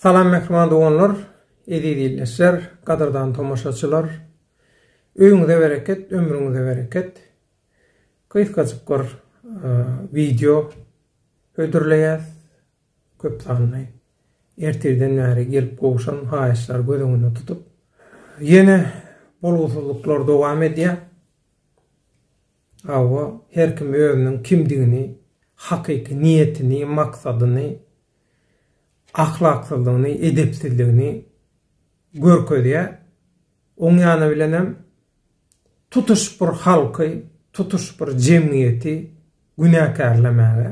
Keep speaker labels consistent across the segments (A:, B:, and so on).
A: Salam mehman doganlar, edidilleşler, kadırdan tomaşaçılar. Öýüňize bereket, ömrüňize bereket. Kysgaçyk video ödürleýäs. Köp sanly. Ertirden näre gelip goşan haýaşlar gözüňe tutup, ýene bolgusluklar dowam edýär. Awa her kim özüniň kimdigini, hakyky niýetini, maksadyny, ahlaksyzlygyny, edepsizligini görkezýär. Oň ýana bilenem tutuş bir halky, tutuş bir jemgyýeti günäkärlemäge,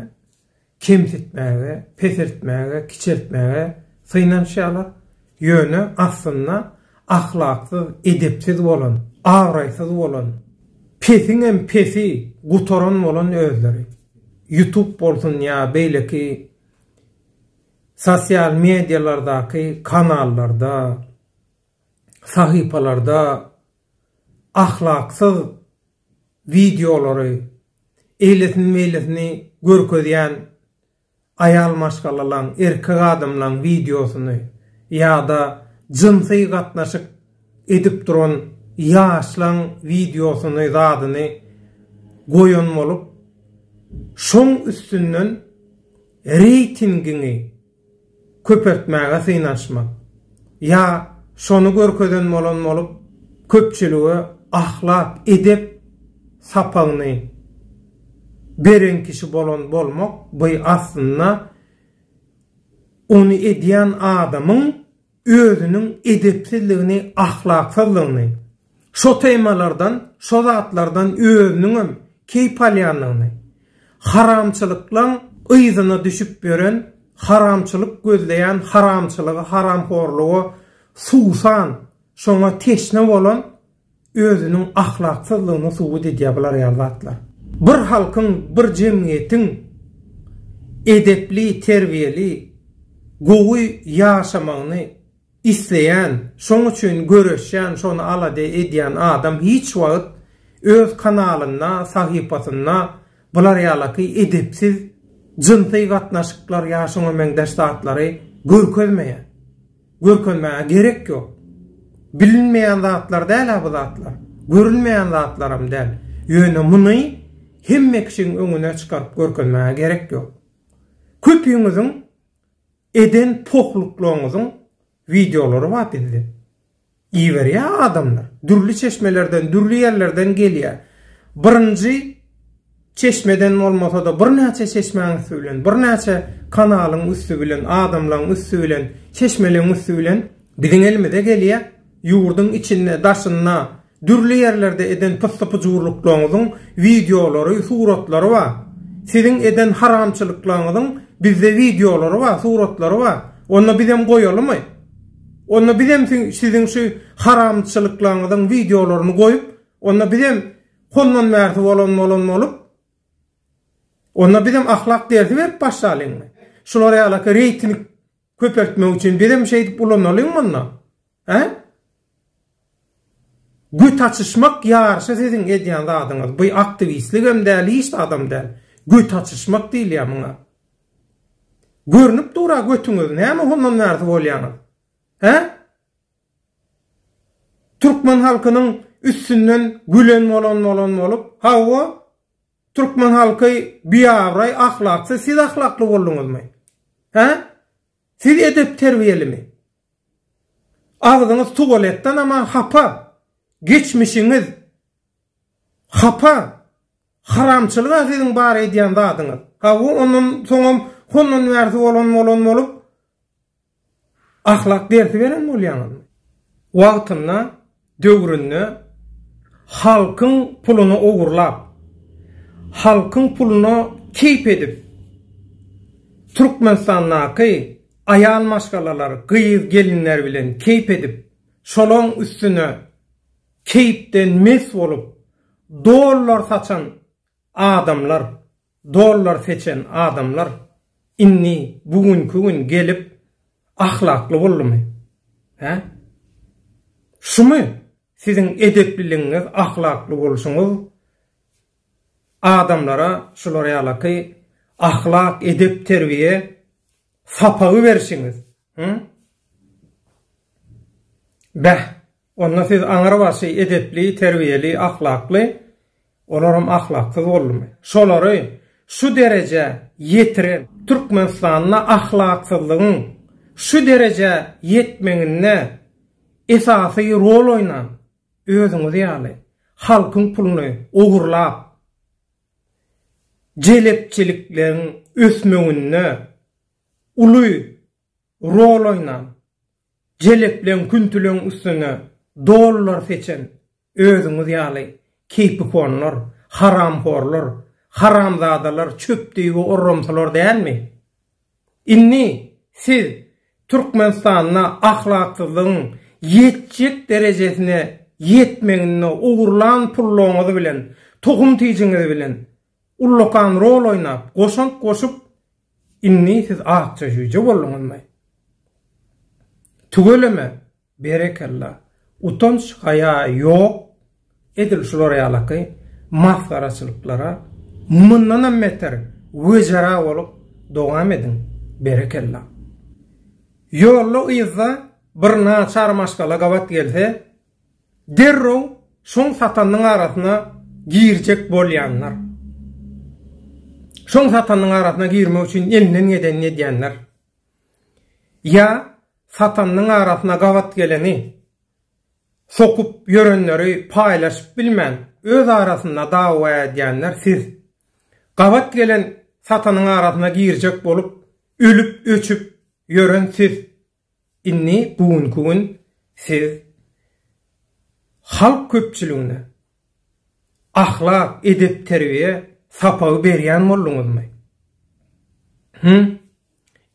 A: kemsitmäge, pesirtmäge, kiçeltmäge synaşýarlar. Ýöne aslynda ahlaksyz, edepsiz bolan, awraýsyz bolan, pesiňem pesi gutoran bolan özleri. YouTube bolsun ýa beýleki sosial medialardaky kanallarda, sahypalarda ahlaksyz videolary, eýlesin-meýlesini görkezýän ayal maşgalalan, erkek adamlaryň videosunu ýa-da jynsy gatnaşyk edip duran ýaşlaň videosunu zadyny goýan bolup, şoň üstünden reytingini köpertmäge synaşmak. Ya şonu görkezden bolan bolup köpçülüge ahlak, edep sapagyny beren kişi bolan bolmak, bu aslynda onu edýän adamyň özüniň edepsizligini, ahlaksyzlygyny, şo temalardan, şo zatlardan özüniň keýp alýanlygyny, haramçylyklaň ýzyna düşüp beren, haramçylyk gözleýän, haramçylygy, haramhorlugy suwsan, şoňa teşne bolan özüniň ahlaksyzlygyny subut edýärler ýa-da. Bir halkyň, bir jemgyýetiň edepli, terbiyeli, gowy ýaşamagyny isleýän, şoň üçin göreşýän, şonu alady edýän adam hiç wagt öz kanalyna, sahypasyna bular ýalaky edepsiz jynsy gatnaşyklar ýaşaňa meňdeşdatlary görkezmeýär. Görkezmäge gerek ýok. Bilinmeýän zatlar däl bu zatlar. Görülmeýän zatlarym däl. Ýöne muny hemme kişiň öňüne çykaryp görkezmäge gerek ýok. Köpüňiziň eden pokluklaryňyzyň videolary var bizde. Iýberýär adamlar. Dürli çeşmelerden, dürli ýerlerden gelýär. Birinji çeşmeden olmasa da bir näçe çeşmeň üstü bilen, bir näçe kanalyň üstü bilen, adamlaryň üstü bilen, çeşmeleň üstü bilen biziň elimize gelýär. Ýurduň içinde, daşynda, dürli ýerlerde eden pyssypyjurlyklaryňyzyň videolary, suratlary var. Siziň eden haramçylyklaryňyzyň bizde videolary var, suratlary var. Onu bizem goýalymy? Onu bizem siziň şu haramçylyklaryňyzyň videolaryny goýup, onu bizem hondan märti bolan bolup, ona bizim ahlak dersi verip başlalyňmy? Şolara ýalaky reyting köpertmek üçin bizim şey edip ulanalyňmy onda? He? Güt açışmak ýarşy siziň edýän zadyňyz. Bu aktivistlik hem däl, hiç adam däl. Güt açışmak diýilýär muňa. Görnüp dura götüňiz, näme hondan märti bolýaňyz? He? Türkmen halkynyň üstünden gülen bolan bolup, hawa Türkmen halky biýawray, ahlaksyz, siz ahlakly bolduňyzmy? He? Siz edep terbiyelimi? Ağzınız tuvaletden ama hapa. Geçmişiniz hapa. Haramçylyga siziň bar edýän zadyňyz. Hawa onun soňam honun wärsi bolan bolup ahlak dersi beren bolýaňyzmy? Wagtynda, döwründe halkyň puluny ogurlap, halkyň puluny keýp edip, Türkmenistandaky ayal maşgalalary, gyýyz gelinler bilen keýp edip, şolaň üstüne keýpden mes bolup, dollar saçan adamlar, dollar seçen adamlar inni bugünkü gün gelip ahlakly boldymy? He? Şumy siziň edepliligiňiz, ahlakly boluşuňyz adamlara şolara ýalaky ahlak, edep, terbiye sapagy berişiňiz. Onda siz aňara başy edepli, terbiyeli, ahlakly, olaram ahlaksyz bolmaly. Şolary şu derece yetiren Türkmenistanyna ahlaksyzlygyň şu derece yetmeňine esasy rol oynan özüňiz ýaly halkyň puluny ogurlap jelepçilikleriň ösmeğine uly rol oynan jeleplen küntüleň üstüne dollar seçen özüňiz ýaly keypikonlar, haramhorlar, haramzadalar, çöpdüğü orromsalar dälmi? Inni siz Türkmenistan'a ahlaksyzlygyň yetjek derejesine yetmeňine ogurlan pulloňyzy bilen, tohum tijiňizi bilen ullokan rol oynap, goşup inni siz akça jüje bolmaňyzmy? Tügeleme berekallah. Utanç haya yok. Edil şolary alaky masgaraçylyklara mundan emmeter wejara bolup dowam edin. Berekallah. Ýolly ýyza bir naçar maşgala gawat gelse derrow şoň satanyň arasyna girjek bolýanlar. Şoň satanyň arasyna girmek üçin elinden geden edýänler. Ya satanyň arasyna gawat geleni sokup ýörenleri paýlaşyp bilmän öz arasynda dawa edýänler siz. Gawat gelen satanyň arasyna girjek bolup ölüp öçüp ýören siz. Inni bugunky gün siz halk köpçüligine ahlak, edep, terbiye sapagy berýän bolluňyzmy?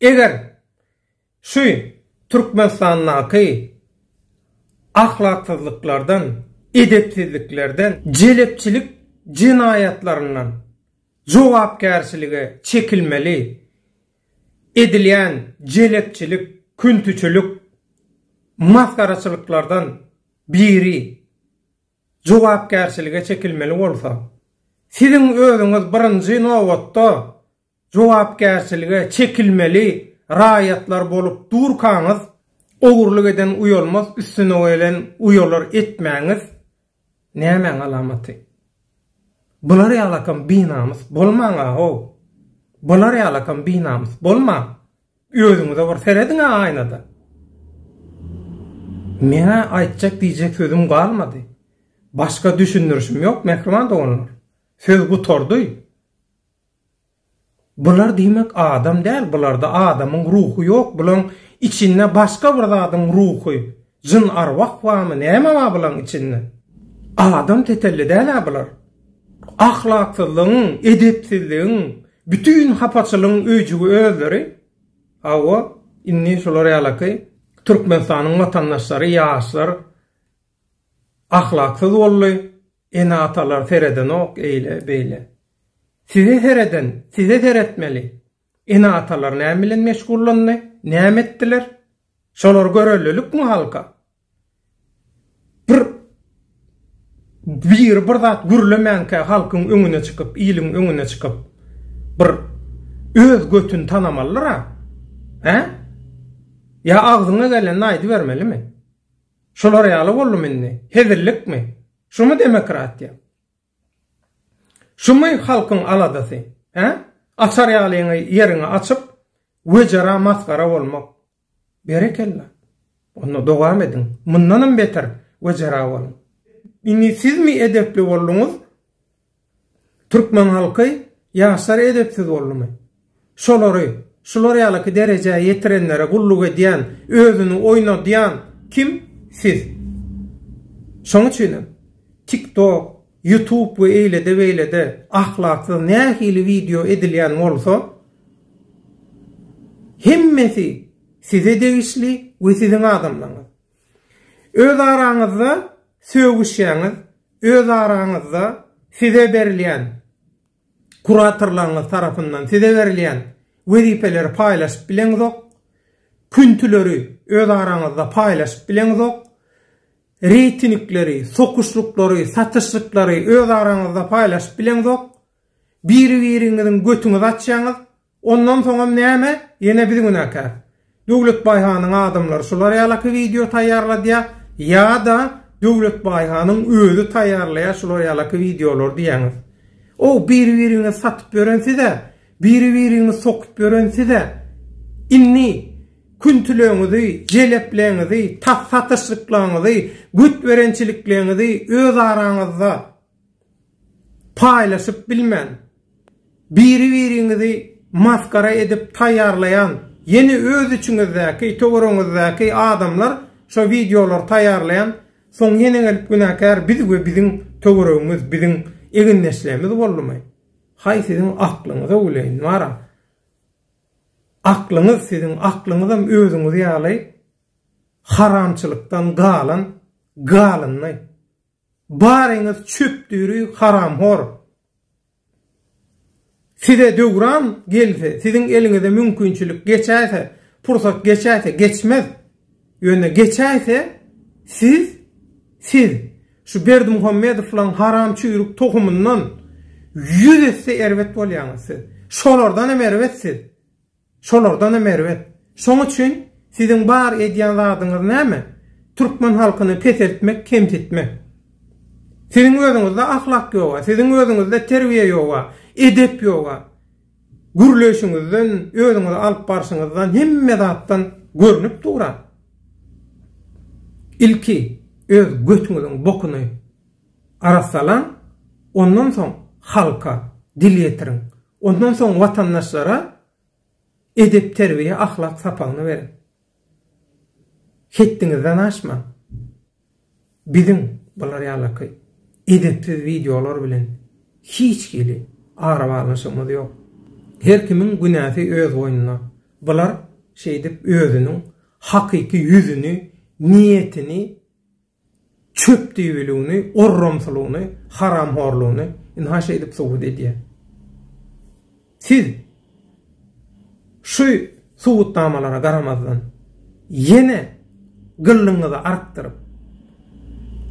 A: Eger şu Türkmenistanyňky ahlaksyzlyklardan, edepsizliklerden, jelepçilik jinayatlaryndan jogapkärçiligi çekilmeli. Edilýän jelepçilik, küntüçülük, maskaraçylyklardan biri jogapkärçilige çekilmeli bolsa, siziň özüňiz birinji nowatda jogapkärçilige çekilmeli raýatlar bolup durkaňyz, ogurluk eden uyolmaz, üstüne gelen uyolar etmäňiz näme alamaty? Bular ýalakan binamyz bolmaňa ho. Bular ýalakan binamyz bolma. Özüňize bir serediň aýnada. Mene aýtjak diýjek sözüm galmady. Başka düşünürüşüm ýok, mehriman doganlar. Söz bu tordy. Bular diýmek adam däl, bularda adamyň ruhy ýok, bulan içinde başka bir zadyň ruhy, jyn arwah bamy, näme bar bulan içinde? Adam tetelli däl bular. Ahlaksyzlygyň, edepsizligiň, bütün hapaçylygyň öýjügi özleri. Hawa inni şolary alaky Türkmenistanyň watandaşlary, ýaşlar ahlaksyz bolly, ene atalar tereden ok eýle beýle. Size tereden, size teretmeli. Ene atalar näme bilen meşgullandy? Näme etdiler? Şolar görellilikmi halka? Bir zat gürlemänke halkyň öňüne çykyp, ýylyň öňüne çykyp bir öz götün tanamalylar ha? Ya agzyna gelen aýdy bermelimi? Şolar ýaly bolmaly, hezirlikmi? Şumu demokratiýa? Şumu halkyň aladasy? Açar ýalyny ýerine açyp wejara maskara bolmak. Berekellah. Onu dowam edin. Mundanam beter wejara bolun. Inni sizmi edepli bolluňuz? Türkmen halky ýaşlar edepsiz bolmy? Şolary ýaly derejeye ýetirenlere gulluk edýän, özüni oýnadýan kim? Siz. Şoň üçin TikTok, YouTube we eýlede ahlaksyz nähili video edilýän bolsa, hemmesi size degişli we siziň adamlaryňyz. Öz araňyzda söwüşýäňiz, öz araňyzda size berilýän kuratorlaryňyz tarapyndan size berilýän wezipeleri paýlaşyp bileňiz, küntüleri öz araňyzda paýlaşyp bileňiz, reytingleri, sokuşluklary, satışlyklary öz araňyzda paýlaşyp bileňiz, biri-biriňiziň götüňi açýaňyz, ondan soňra näme? Ýene bir günäkär. Döwlet baýhanyň adamlary şolary ýalaky video taýýarlady, ya da döwlet baýhanyň özü taýýarlaýar şolary ýalaky videolar diýeniz. O bir-birine satyp berense-de, bir-birine sokup berense-de inni küntülüğünüzi, jelepleğinizi, satışlıklığınızı, güt verençiliklerinizi öz aranızda paylaşıp bilmen, biri-birinizi maskara edip taýýarlayan, yeni öz içinizdäki, töwereňizdäki adamlar şu videolar taýýarlayan, soň yeni gelip günäkär biz we biziň töwereğimiz, biziň egin neslerimiz bolmaly. Hay sizin aklyňyza uleýin, wara. Aklınız sizin aklınızdan özünüzü ýaly haramçylykdan galanyny. Baryňyz çöpdüri haram hor. Size döwran gelse, sizin eliňizde mümkinçilik geçäse, pursat geçäse, geçmez. Ýöne geçäse siz şu Berdimuhammedowyň haram çüýrük tohumundan 100 esse erwet bolýaňyz. Şolardan hem erwetsiz. Şolardan hem erwet. Şoň üçin sizin bar edýän zadyňyz näme? Türkmen halkyny peseltmek, kemsitmek. Sizin özüňizde ahlak ýok, sizin özüňizde terbiýe ýok, edep ýok. Gürleşiňizden, özüňizi alyp barşyňyzdan hemme zatdan görünüp durar. İlki öz götüňiziň bokuny arasalan, ondan soň halka dil ýetirin. Ondan soň watandaşlara edep, terbiýe, ahlak sapagyny berin. Hetdiňizden aşma. Biziň bular ýalaky edepsiz videolar bilen hiç geli arabalaşymyz ýok. Her kimiň günäsi öz boýnuna. Bular şeýdip özüniň hakyky ýüzüni, niyetini, çöpdüýüligini, orramsylygyny, haramhorlugyny inha şeýdip sowut edýär. Siz şu sowut damalara garamazdan yine gıllyňyzy artdyryp,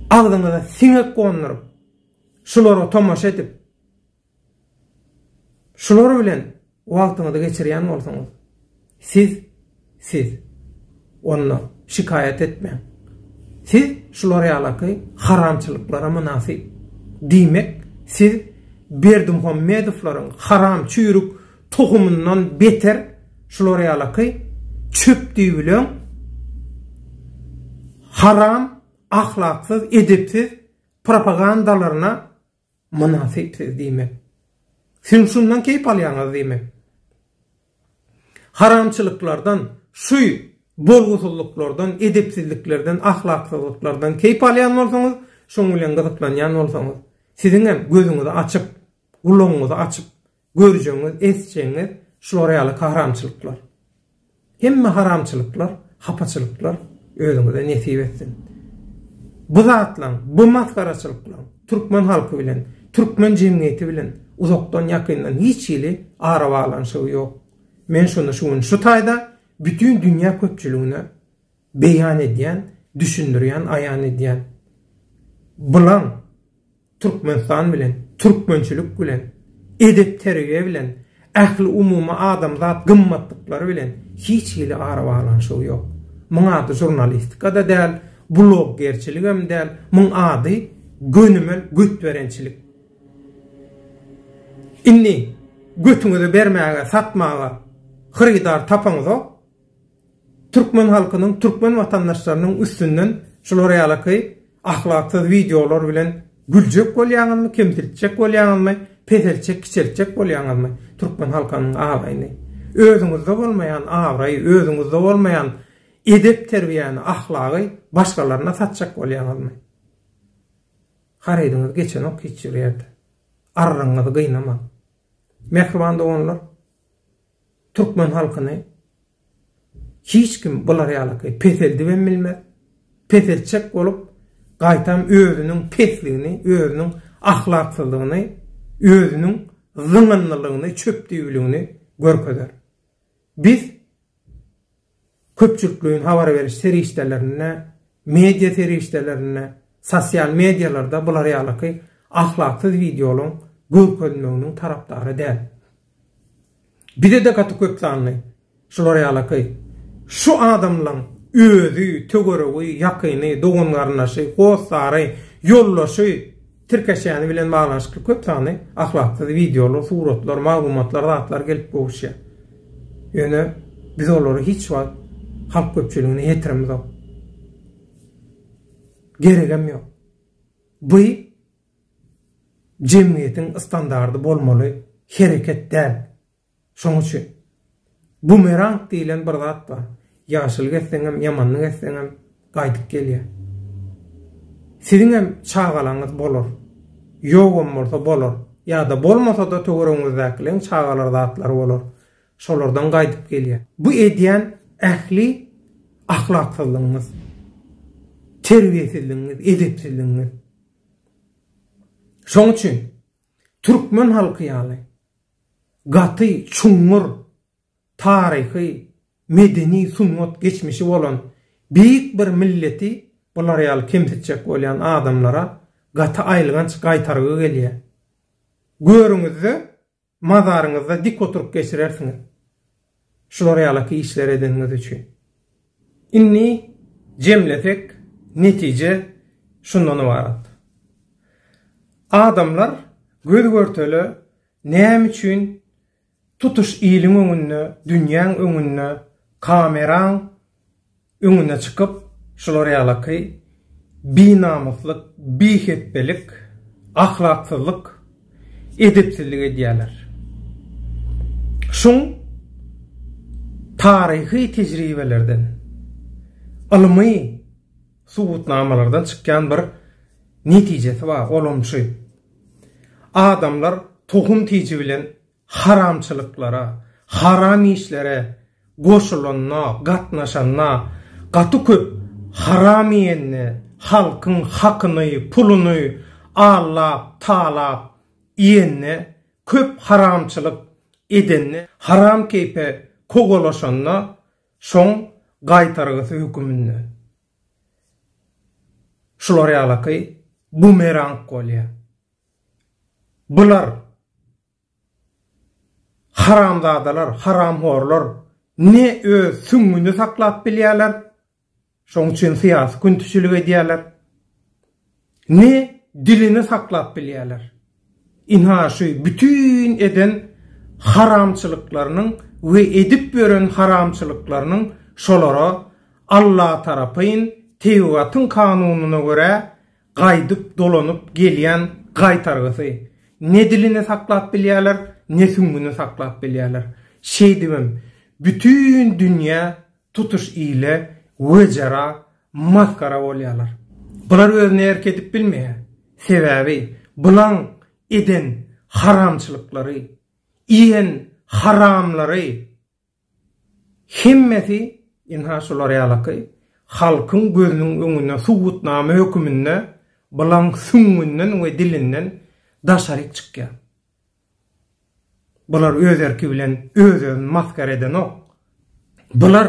A: agdyňyza siňek gonduryp, şulara tomaşa edip, şular bilen wagtyňyzy geçirýän bolsaňyz, siz onu şikayet etmeň. Siz şulara ýalaky haramçylyklara münasip diýmek, siz Berdimuhammedowyň haram çüýrük tohumundan beter şulara ýalaky çöpdüý bilen haram, ahlaksız, edepsiz propagandalaryna münasipsiz diýmek. Siz şundan keyip alýaňyz diýmek. Haramçylyklardan, şu bolgusuzluklardan, edepsizliklerden, ahlaksızlıklardan keyip alýan bolsaňyz, şoň bilen gyzyklanýan bolsaňyz, siziň hem gözüňizi açyp, gulagyňyzy açyp, görjeňiz, esjeňiz şulara ýaly haramçylyklar. Hemme haramçylyklar, hapaçylyklar özüňize nesip etsin. Bu zatlan, bu maskaraçylyklar Türkmen halky bilen, Türkmen jemgyýeti bilen uzakdan ýakyndan hiç ýyly ara baglanyşy ýok. Men şunu şu taýda bütün dünya köpçüligine beýan edýän, düşündirýän, aýan edýän. Bulan Türkmenistan bilen, Türkmençilik bilen, edep terbiýe bilen, ähli umumy adamzat gymmatlyklary bilen hiç ýyly ara baglanyşy ýok. Muň ady jurnalistikada däl, bloggerçilik hem däl, muň ady gönümel güt verençilik. Inni götüňizi bermäge, satmaga hyrydar tapaňyz Türkmen halkynyň, Türkmen watandaşlarynyň üstünden şulara ýalaky ahlaksyz videolar bilen güljek bolýaňyzmy, kemsirtjek bolýaňyzmy, peselçek, kiçelçek bolýaňyzmy Türkmen halkynyň aýyny. Özüňizde bolmaýan awraý, özüňizde bolmaýan edep terbiýany, ahlaky başgalaryna satjak bolýaňyzmy? Haraýdyňyz geçen ok hiç ýerde. Arraňyzy gynama. Mehriban doganlar, Türkmen halkyny hiç kim bular ýalaky peseldi ben bilmez. Peselçek bolup gaýtam özüniň pesligini, özüniň ahlaksyzlygyny, özüniň zymynlygyny, çöpdüýligini görkezler. Biz köpçüliklüğün habar veriş serişdelerine, medya serişdelerine, sosyal medyalarda bular ýalaky ahlaksız videolun görkezmeginiň tarapdary däl. Bize de katı köp sanly şular ýalaky şu adamlaryň özü, tögöregi, yakyny, dogun garnaşy, gostary, ýollaşy tirkeşäni bilen baglanşyk köp sany ahlakly videolar, suratlar, maglumatlar, zatlar gelip bolýar. Ýöne biz olary hiç wagt halk köpçüligine ýetiremiz ok. Geregem ýok. Bu jemgyýetiň standardy bolmaly hereket däl. Şoň üçin bumerang diýilen bir zat bar. Ýaşyl geçseňem, ýamanlyk geçseňem gaýdyp gelýär. Siziň hem çağalaňyz bolar. Ýogum bolsa bolar. Ya da bolmasa da töwereňizdekileň çağalar zatlary bolar. Şolardan gaýdyp gelýär. Bu edýän ähli ahlaksyzlygyňyz, terbiýesizligiňiz, edepsizligiňiz. Şoň üçin türkmen halky ýaly gaty, çuňur, taryhy, medeni sunnat geçmişi bolan büyük bir milleti bular ýaly kemsitjek bolýan adamlara gaty aýlygynç gaýtargy gelýär. Görüňizde mazaryňyzda dik oturup geçirersiňiz. Şular ýaly işler edeniňiz üçin. Inni jemlesek netije şundan ibarat. Adamlar göz görteli näme üçin tutuş iýiliň öňünde, dünýäň öňünde, kameraň öňüne çykyp şular ýaly binamyslyk, bihetbelik, ahlaksyzlyk, edepsizlik edýärler. Şoň taryhy tejribelerden, ilmi subutnamalardan çykýan bir netijesi bar, olumşy. Adamlar tohum tiýji bilen haramçylyklara, haram işlere goşulanna, gatnaşanna, gaty köp haram ýenni, halkyň hakyny, puluny allap, talap ýenni, köp haramçylyk edenni, haram keype kogolaşanna şoň gaýtargysy hökümünde. Şular ýaly bumerang bolýar. Bular haramzadalar, haramhorlar ne öz süňüni saklap bilýärler. Şoň üçin syýasy küntüçilik edýärler. Ne dilini saklap bilýärler. Inhaşy bütün eden haramçylyklarynyň we edip beren haramçylyklarynyň şolara Allah tarapyn Tewratyň kanunyna göre gaýdyp dolanyp gelýän gaýtargysy. Ne dilini saklap bilýärler, ne süňüni saklap bilýärler. Şeýdimem, bütün dünýä tutuş ile wejara maskara bolýarlar. Bular özüni erkedip bilmeýär. Sebäbi bulan eden haramçylyklary, iýen haramlary hemmeti inha şolar ýaly halkyň gözüniň öňüne subutnama hökümünde bulan süňünden we dilinden daşaryk çykýar. Bular öz erki bilen özüni maskara eden ok. Bular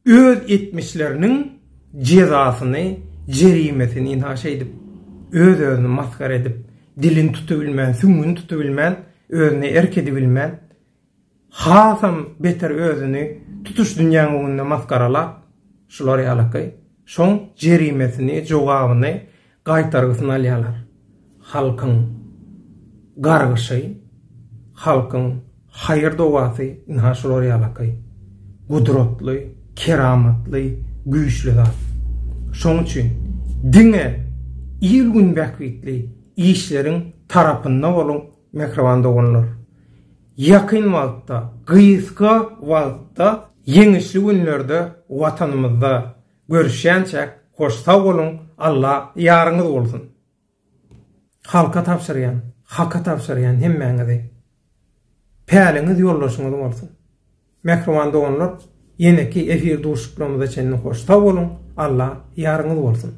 A: öz etmişlerinin cezasyny, jerimesini inhaş edip, özüni maskara edip, dilini tutubilmän, süňüni tutubilmän, özüni erkedebilmän, hasam beter özüni tutuş dünýäň öňünde maskaralap, şular ýaly şoň jerimesini, jogabyny gaýtargysyny alýarlar. Halkyň gargyşy, halkyň haýır dowasy inha şular ýaly gudratly, keramatly, güýçli zat. Şoň üçin diňe ýylgün bäkwitli işleriň tarapynda bolan mehriban dogunlar. Yakın wagtda, gyýyska wagtda, ýeňişli günlerde watanymyzda görüşýänçek hoş sag bolun, Allah ýaryňyz bolsun. Halka tapşyrýan, hakka tapşyrýan hemmeňizi päliňiz ýollaşyňyz bolsun. Mehriban dogunlar, ýene-ki efir duşuplarymyza çenli hoş sag bolun, Allah ýaryňyz bolsun.